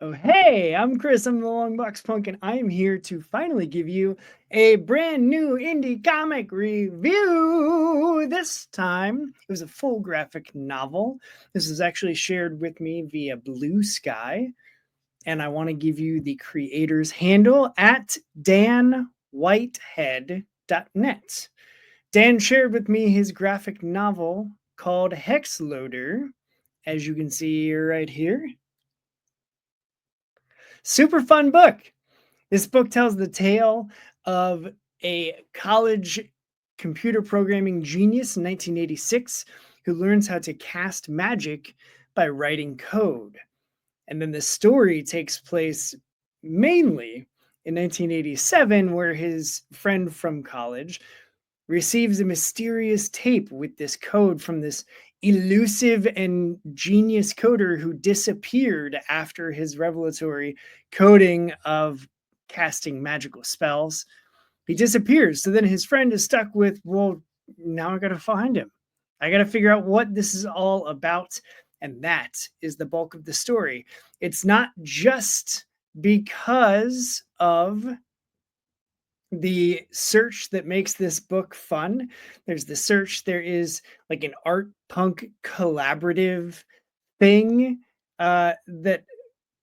Oh, hey, I'm Chris. I'm the Long Box Punk, and I am here to finally give you a brand new indie comic review. This time, it was a full graphic novel. This is actually shared with me via Blue Sky, and I want to give you the creator's handle at danwhitehead.net. Dan shared with me his graphic novel called Hex Loader, as you can see right here. Super fun book. This book tells the tale of a college computer programming genius in 1986 who learns how to cast magic by writing code. And then the story takes place mainly in 1987, where his friend from college receives a mysterious tape with this code from this elusive and genius coder who disappeared after his revelatory coding of casting magical spells. He disappears. So then his friend is stuck with, well, now I got to find him. I got to figure out what this is all about. And that is the bulk of the story. It's not just because of the search that makes this book fun. There's the search. There is like an art punk collaborative thing that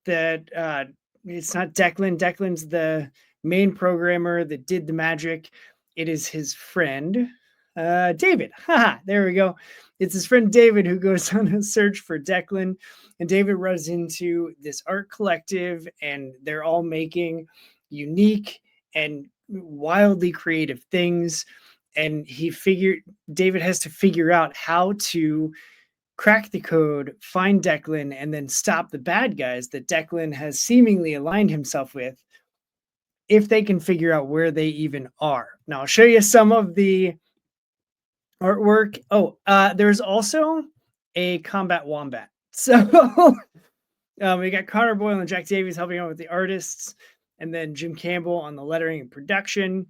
it's not Declan. Declan's the main programmer that did the magic. It is his friend, David. There we go. It's his friend David who goes on a search for Declan, and David runs into this art collective, and they're all making unique and wildly creative things. And David has to figure out how to crack the code, find Declan, and then stop the bad guys that Declan has seemingly aligned himself with, if they can figure out where they even are. Now, I'll show you some of the artwork. There's also a Combat Wombat. So we got Connor Boyle and Jack Davies helping out with the artists, and then Jim Campbell on the lettering and production.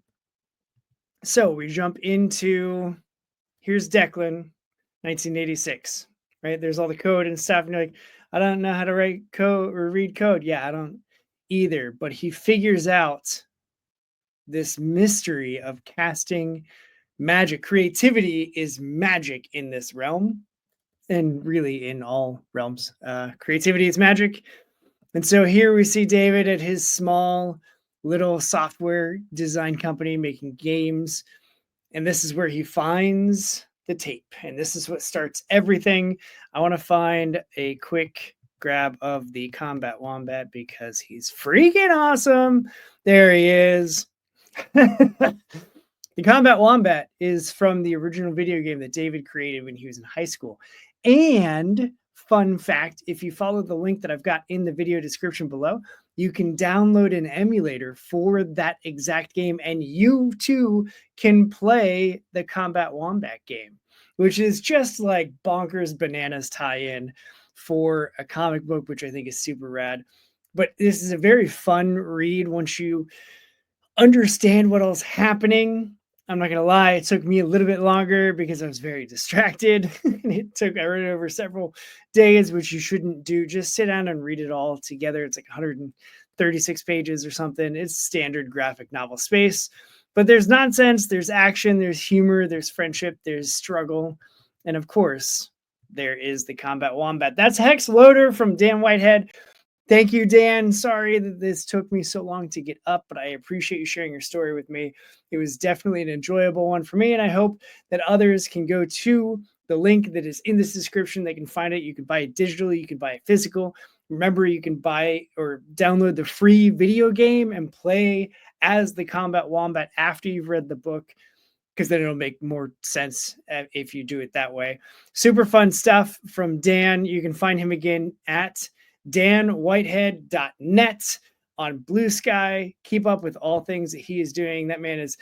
So we jump into, here's Declan, 1986, right? There's all the code and stuff, and you're like, I don't know how to write code or read code. Yeah, I don't either. But he figures out this mystery of casting magic. Creativity is magic in this realm, and really in all realms. Creativity is magic. And so here we see David at his small little software design company making games. And this is where he finds the tape. And this is what starts everything. I want to find a quick grab of the Combat Wombat because he's freaking awesome. There he is. The Combat Wombat is from the original video game that David created when he was in high school. And fun fact, if you follow the link that I've got in the video description below, you can download an emulator for that exact game, and you too can play the Combat Wombat game, which is just like bonkers bananas tie-in for a comic book, which I think is super rad. But this is a very fun read once you understand what all's happening. I'm not gonna lie, it took me a little bit longer because I was very distracted. I read it over several days, which you shouldn't do. Just sit down and read it all together. It's like 136 pages or something. It's standard graphic novel space, but there's nonsense, there's action, there's humor, there's friendship, there's struggle, and of course, there is the Combat Wombat. That's Hex Loader from Dan Whitehead. Thank you, Dan. Sorry that this took me so long to get up, but I appreciate you sharing your story with me. It was definitely an enjoyable one for me, and I hope that others can go to the link that is in this description. They can find it. You can buy it digitally. You can buy it physical. Remember, you can buy or download the free video game and play as the Combat Wombat after you've read the book, because then it'll make more sense if you do it that way. Super fun stuff from Dan. You can find him again at danwhitehead.net on Blue Sky. Keep up with all things that he is doing. That man is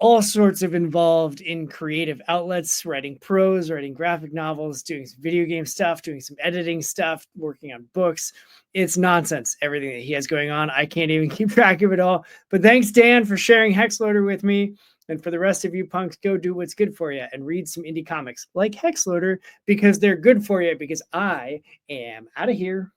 all sorts of involved in creative outlets, writing prose, writing graphic novels, doing some video game stuff, doing some editing stuff, working on books. It's nonsense, everything that he has going on. I can't even keep track of it all. But thanks, Dan, for sharing Hex Loader with me. And for the rest of you punks, go do what's good for you and read some indie comics like Hex Loader, because they're good for you, because I am out of here.